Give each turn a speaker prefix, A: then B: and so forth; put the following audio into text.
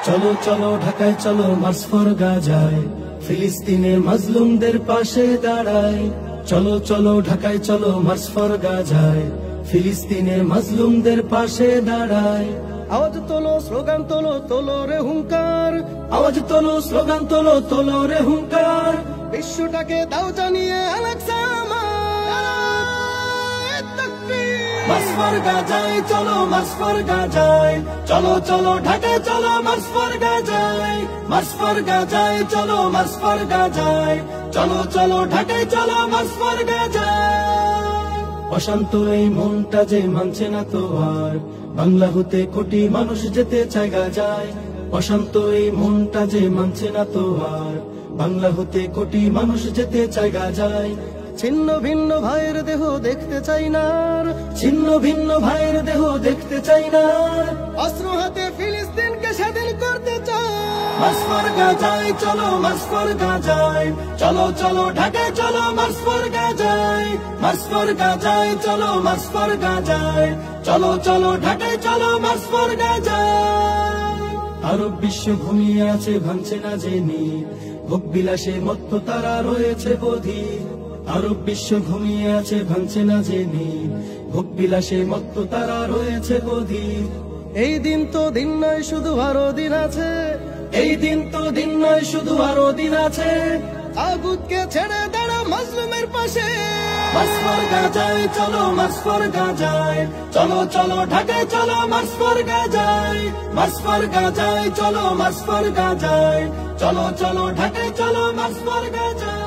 A: চলো চলো ঢাকায় চলো মার্চ ফর গাজায়, ফিলিস্তিনের মাজলুমদের পাশে দাঁড়াই। চলো চলো ঢাকায় চলো মার্চ ফর গাজায়, ফিলিস্তিনের মাজলুমদের পাশে দাঁড়াই।
B: আওয়াজ তোলো, স্লোগান তোলো, তোলো রে হুঙ্কার।
A: আওয়াজ তোলো, স্লোগান তোলো, তোলো রে হুঙ্কার।
B: বিশ্বটাকে দাও জানিয়ে আলাকসা
A: মার্চ ফর গাজায় চলো, মার্চ ফর গাজায়, চলো চলো ঢাকায় চলো মার্চ ফর গাজায়। মার্চ ফর গাজায় চলো, মার্চ ফর গাজায়, চলো চলো ঢাকায় চলো মার্চ ফর গাজায়। অশান্ত এই মনটা যে মানছে না তো আর, বাংলা হতে কোটি মানুষ যেতে চায় গাজায়। অশান্ত এই মনটা যে মানছে না তো আর, বাংলা হতে কোটি মানুষ যেতে চায় গাজায়।
B: ছিন্ন ভিন্ন ভাইয়ের দেহ দেখতে চাই না,
A: ছিন্ন ভিন্ন ভাইয়ের দেহ দেখতে চাই না।
B: অস্ত্র হাতে ফিলিস্তিনকে স্বাধীন করতে চাই।
A: মার্চ ফর গাজায় চলো, মার্চ ফর গাজায়, চলো চলো ঢাকায় চলো মার্চ ফর গাজায়। মার্চ ফর গাজায় চলো, মার্চ ফর গাজায়, চলো চলো ঢাকায় চলো মার্চ ফর গাজায়। আরব বিশ্ব ঘুমিয়ে আছে ভাঙছে না জেনে, ভোগ বিলাসে মত্ত তারা রয়েছে বধির। আরব বিশ্ব ঘুমিয়ে আছে ভাঙছে না জেনে, ভোগ বিলাসে মত্ত তারা রয়েছে বধির।
B: এই দিন তো দিন নয়, শুধু আরো দিন আছে।
A: এই দিন তো দিন নয়, শুধু আরো দিন আছে।
B: তাগুতকে ছেড়ে দাঁড়া মাজলুমের পাশে।
A: মার্চ ফর গাজায় চলো, মার্চ ফর গাজায়, চলো চলো ঢাকায় চলো মার্চ ফর গাজায়। মার্চ ফর গাজায় চলো, মার্চ ফর গাজায়, চলো চলো ঢাকায় চলো মার্চ ফর গাজায়।